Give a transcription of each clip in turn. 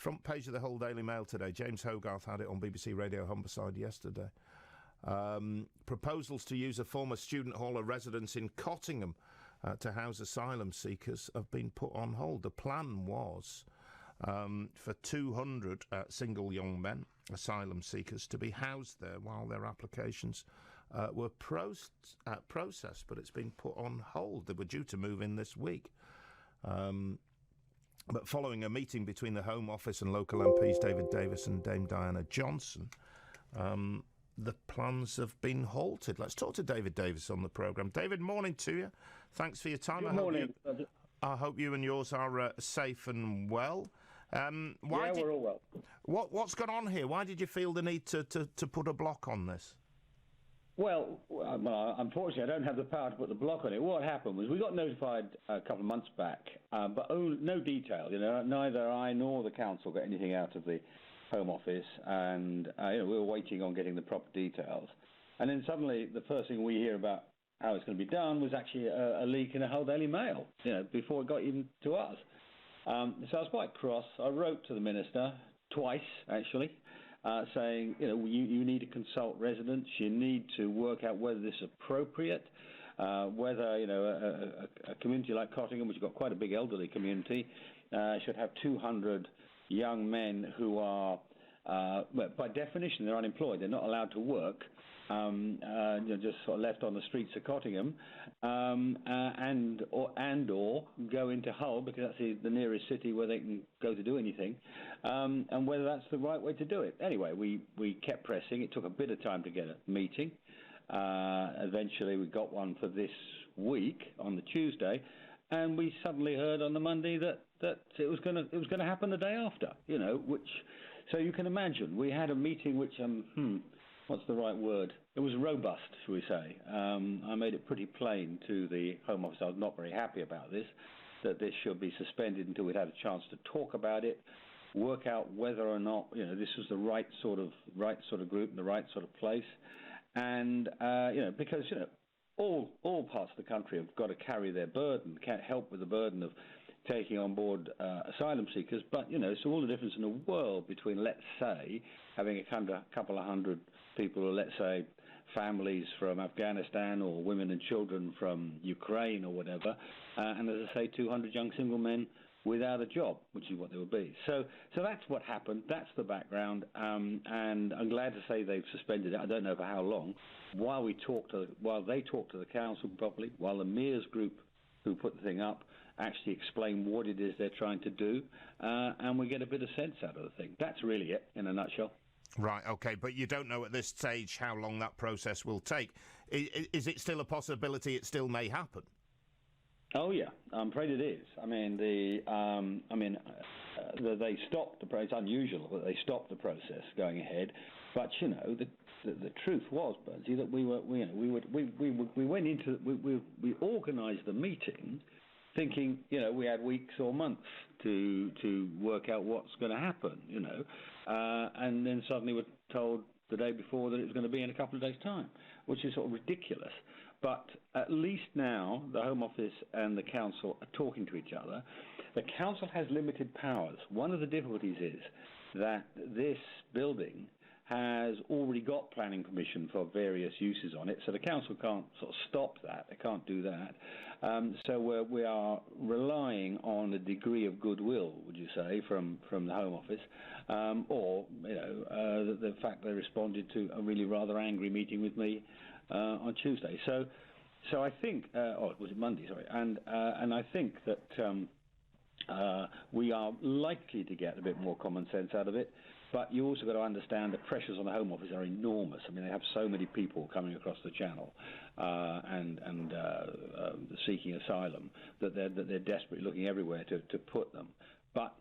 front page of the whole Daily Mail today. James Hogarth had it on BBC Radio Humberside yesterday. Proposals to use a former student hall or residence in Cottingham to house asylum seekers have been put on hold. The plan was for 200 single young men, asylum seekers, to be housed there while their applications were processed, but it's been put on hold. They were due to move in this week. But following a meeting between the Home Office and local MPs David Davis and Dame Diana Johnson, the plans have been halted. Let's talk to David Davis on the programme. David, morning to you. Thanks for your time. Good morning. I hope you and yours are safe and well. We're all well. What's gone on here? Why did you feel the need to put a block on this? Well, unfortunately, I don't have the power to put the block on it. What happened was we got notified a couple of months back, but no detail. Neither I nor the council got anything out of the Home Office, and we were waiting on getting the proper details. And then suddenly, the first thing we hear about how it's going to be done was actually a leak in the whole Daily Mail. Before it got even to us. So I was quite cross. I wrote to the minister twice, actually. Saying, you need to consult residents, you need to work out whether this is appropriate, whether, a community like Cottingham, which has got quite a big elderly community, should have 200 young men who are, by definition, they're unemployed, they're not allowed to work, just sort of left on the streets of Cottingham, or go into Hull, because that's the nearest city where they can go to do anything, and whether that's the right way to do it. Anyway, we kept pressing. It took a bit of time to get a meeting. Eventually, we got one for this week on the Tuesday, and we suddenly heard on the Monday that it was going to happen the day after. So you can imagine we had a meeting which what's the right word? It was robust, shall we say. I made it pretty plain to the Home Office I was not very happy about this, that this should be suspended until we'd had a chance to talk about it, work out whether or not this was the right sort of group and the right sort of place, and because all parts of the country have got to carry their burden, can't help with the burden of taking on board asylum seekers, but it's all the difference in the world between, let's say, having a couple of hundred people, or let's say families from Afghanistan, or women and children from Ukraine or whatever, and as I say, 200 young single men without a job, which is what they would be. So that's what happened. That's the background, and I'm glad to say they've suspended it. I don't know for how long, while they talk to the council properly, while the Mears group who put the thing up actually explain what it is they're trying to do, and we get a bit of sense out of the thing. That's really it, in a nutshell. Right, OK, but you don't know at this stage how long that process will take. Is it still a possibility it still may happen? Oh yeah, I'm afraid it is. I mean, they stopped the process. It's unusual, but they stopped the process going ahead. But the truth was, Bernsey, that we organised the meeting, thinking we had weeks or months to work out what's going to happen, and then suddenly we're told the day before that it was going to be in a couple of days' time, which is sort of ridiculous. But at least now the Home Office and the Council are talking to each other. The Council has limited powers. One of the difficulties is that this building has already got planning permission for various uses on it, so the Council can't sort of stop that. They can't do that. So we are relying on a degree of goodwill, would you say, from the Home Office, or the fact they responded to a really rather angry meeting with me on Tuesday. So I think, was it Monday? Sorry, and I think that we are likely to get a bit more common sense out of it. But you also got to understand the pressures on the Home Office are enormous. I mean, they have so many people coming across the channel and seeking asylum that they're desperately looking everywhere to put them. But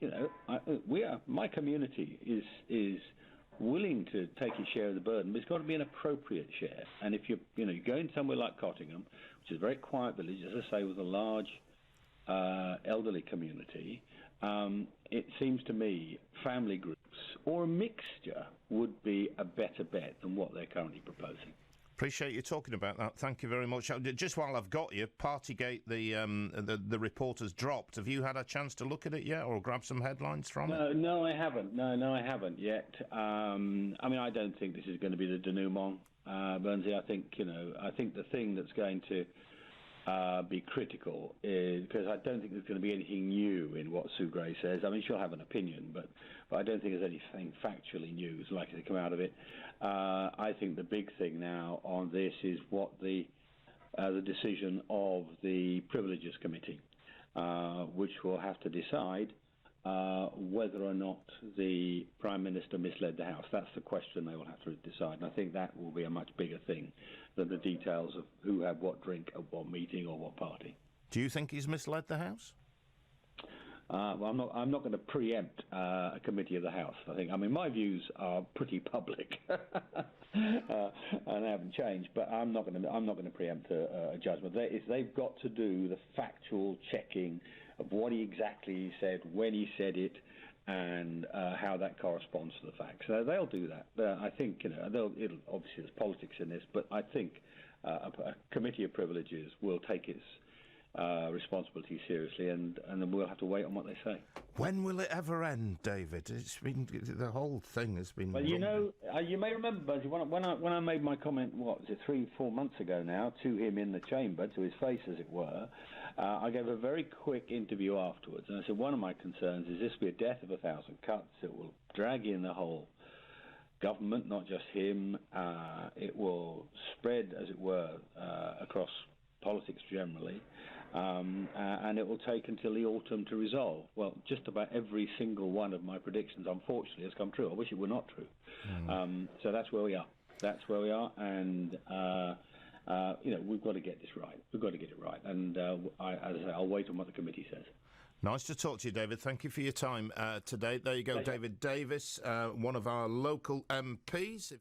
my community is willing to take a share of the burden, but it's got to be an appropriate share. And if you go in somewhere like Cottingham, which is a very quiet village, as I say, with a large elderly community, it seems to me family groups or a mixture would be a better bet than what they're currently proposing. Appreciate you talking about that. Thank you very much. Just while I've got you, Partygate, the report has dropped. Have you had a chance to look at it yet, or grab some headlines from it? No, I haven't. No, I haven't yet. I mean, I don't think this is going to be the denouement, Bernsey. I think the thing that's going to be critical is, because I don't think there's going to be anything new in what Sue Gray says. I mean, she'll have an opinion, but I don't think there's anything factually new that's likely to come out of it. I think the big thing now on this is what the decision of the Privileges Committee, which will have to decide whether or not the Prime Minister misled the House. That's the question they will have to decide, and I think that will be a much bigger thing than the details of who had what drink at what meeting or what party. Do you think he's misled the House? Well, I'm not going to preempt a committee of the House. I mean, my views are pretty public, and they haven't changed. But I'm not going to preempt a judgment. They've got to do the factual checking of what he exactly said, when he said it, and how that corresponds to the facts. So they'll do that. I think obviously there's politics in this, but I think a committee of privileges will take its responsibility seriously, and then we'll have to wait on what they say. When will it ever end, David? The whole thing has been. Well, you may remember, Buzzy, when I made my comment, 3-4 months ago now, to him in the chamber, to his face, as it were. I gave a very quick interview afterwards, and I said one of my concerns is this will be a death of 1,000 cuts. It will drag in the whole government, not just him. It will spread, as it were, across politics generally. And it will take until the autumn to resolve. Well, just about every single one of my predictions, unfortunately, has come true. I wish it were not true. So that's where we are. And we've got to get this right. We've got to get it right. And as I say, I'll wait on what the committee says. Nice to talk to you, David. Thank you for your time today. There you go, David Davis, one of our local MPs.